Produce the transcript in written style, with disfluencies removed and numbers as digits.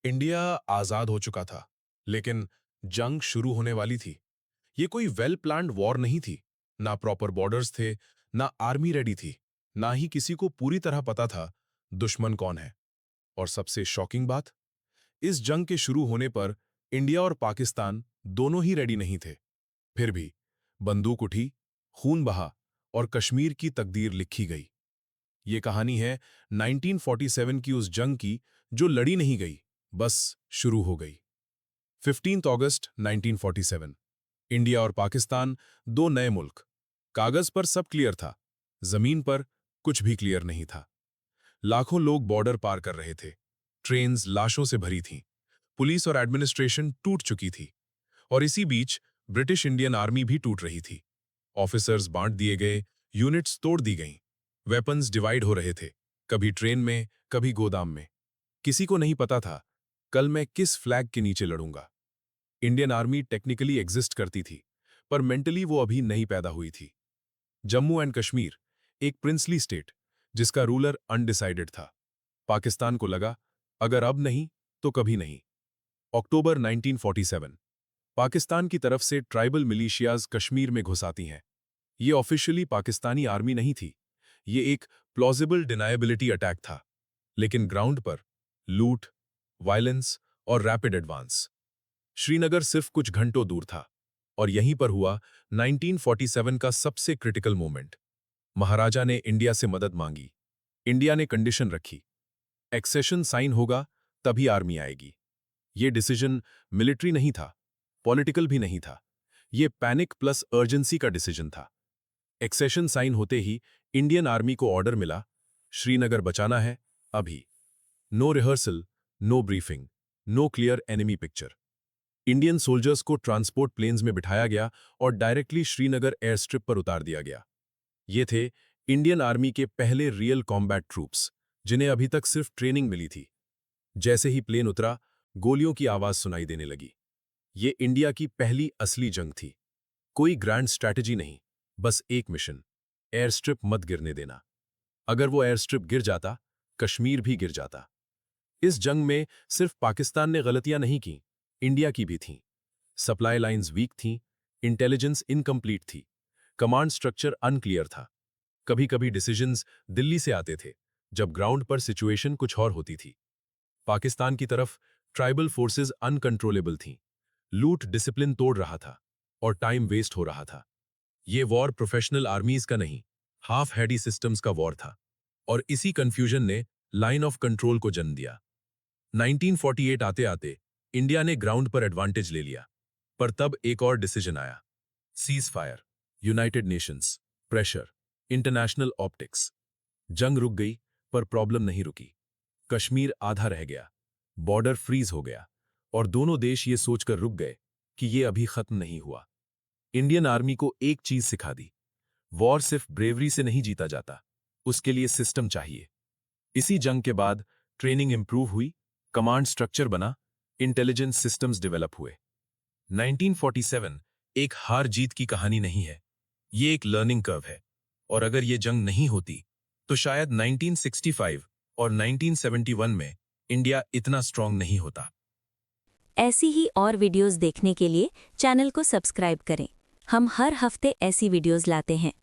India आजाद हो चुका था, लेकिन जंग शुरू होने वाली थी। ये कोई वेल प्लान्ड वॉर नहीं थी। ना प्रॉपर बॉर्डर्स थे, ना आर्मी रेडी थी, ना ही किसी को पूरी तरह पता था दुश्मन कौन है। और सबसे शॉकिंग बात, इस जंग के शुरू होने पर इंडिया और पाकिस्तान दोनों ही रेडी नहीं थे। फिर भी बंदूक उठी, खून बहा और कश्मीर की तकदीर लिखी गई। ये कहानी है 1947 की, उस जंग की जो लड़ी नहीं गई, बस शुरू हो गई। 15 अगस्त 1947। इंडिया और पाकिस्तान, दो नए मुल्क। कागज पर सब क्लियर था, जमीन पर कुछ भी क्लियर नहीं था। लाखों लोग बॉर्डर पार कर रहे थे। ट्रेन्स लाशों से भरी थीं। पुलिस और एडमिनिस्ट्रेशन टूट चुकी थी। और इसी बीच ब्रिटिश इंडियन आर्मी भी टूट रही थी। ऑफिसर्स बांट दिए गए, यूनिट्स तोड़ दी गईं, वेपन्स डिवाइड हो रहे थे, कभी ट्रेन में, कभी गोदाम में। किसी को नहीं पता था कल मैं किस फ्लैग के नीचे लड़ूंगा। इंडियन आर्मी टेक्निकली एग्जिस्ट करती थी, पर मेंटली वो अभी नहीं पैदा हुई थी। जम्मू एंड कश्मीर, एक प्रिंसली स्टेट जिसका रूलर अनडिसाइडेड था। पाकिस्तान को लगा, अगर अब नहीं तो कभी नहीं। अक्टूबर 1947। पाकिस्तान की तरफ से ट्राइबल मिलिशियाज कश्मीर में घुस आती हैं। ये ऑफिशियली पाकिस्तानी आर्मी नहीं थी, ये एक प्लॉजिबल डिनायबिलिटी अटैक था। लेकिन ग्राउंड पर लूट, वायलेंस और रैपिड एडवांस। श्रीनगर सिर्फ कुछ घंटों दूर था, और यहीं पर हुआ 1947 का सबसे क्रिटिकल मोमेंट। महाराजा ने इंडिया से मदद मांगी। इंडिया ने कंडीशन रखी, एक्सेशन साइन होगा तभी आर्मी आएगी। ये डिसीजन मिलिट्री नहीं था, पॉलिटिकल भी नहीं था, ये पैनिक प्लस अर्जेंसी का डिसीजन था। एक्सेशन साइन होते ही इंडियन आर्मी को ऑर्डर मिला, श्रीनगर बचाना है अभी। No rehearsal, no briefing, no clear enemy picture. Indian soldiers को ट्रांसपोर्ट प्लेन्स में बिठाया गया और डायरेक्टली श्रीनगर एयर स्ट्रिप पर उतार दिया गया। ये थे इंडियन आर्मी के पहले रियल कॉम्बैट ट्रूप्स, जिन्हें अभी तक सिर्फ ट्रेनिंग मिली थी। जैसे ही प्लेन उतरा, गोलियों की आवाज सुनाई देने लगी। ये इंडिया की पहली असली जंग थी। कोई ग्रैंड स्ट्रैटेजी नहीं, बस एक मिशन, एयर स्ट्रिप मत गिरने देना। अगर वो एयर स्ट्रिप गिर जाता, कश्मीर भी गिर जाता। इस जंग में सिर्फ पाकिस्तान ने गलतियां नहीं की, इंडिया की भी थीं। सप्लाई लाइंस वीक थीं, इंटेलिजेंस इनकम्प्लीट थी, कमांड स्ट्रक्चर अनक्लियर था। कभी-कभी डिसीजंस दिल्ली से आते थे, जब ग्राउंड पर सिचुएशन कुछ और होती थी। पाकिस्तान की तरफ ट्राइबल फोर्सेस अनकंट्रोलेबल थीं, लूट डिसिप्लिन तोड़ रहा था, और टाइम वेस्ट हो रहा था। ये वॉर प्रोफेशनल आर्मीज का नहीं, हाफ हेडी सिस्टम्स का वॉर था। और इसी कंफ्यूजन ने लाइन ऑफ कंट्रोल को जन्म दिया। 1948 आते-आते इंडिया ने ग्राउंड पर एडवांटेज ले लिया, पर तब एक और डिसीजन आया। Cease fire, United Nations, pressure, international optics. जंग रुक गई, पर प्रॉब्लम नहीं रुकी। कश्मीर आधा रह गया, बॉर्डर फ्रीज हो गया, और दोनों देश ये सोचकर रुक गए कि ये अभी खत्म नहीं हुआ। इंडियन आर्मी को एक चीज सिखा दी, वॉर सिर्फ ब्रेवरी से नहीं जीता जाता, उसके लिए सिस्टम चाहिए। इसी जंग के बाद ट्रेनिंग इंप्रूव हुई, कमांड स्ट्रक्चर बना, इंटेलिजेंस सिस्टम्स डेवलप हुए। 1947 एक हार जीत की कहानी नहीं है, ये एक लर्निंग कर्व है। और अगर ये जंग नहीं होती, तो शायद 1965 और 1971 में इंडिया इतना स्ट्रांग नहीं होता। ऐसी ही और वीडियोस देखने के लिए चैनल को सब्सक्राइब करें। हम हर हफ्ते ऐसी वीडियोस लाते हैं।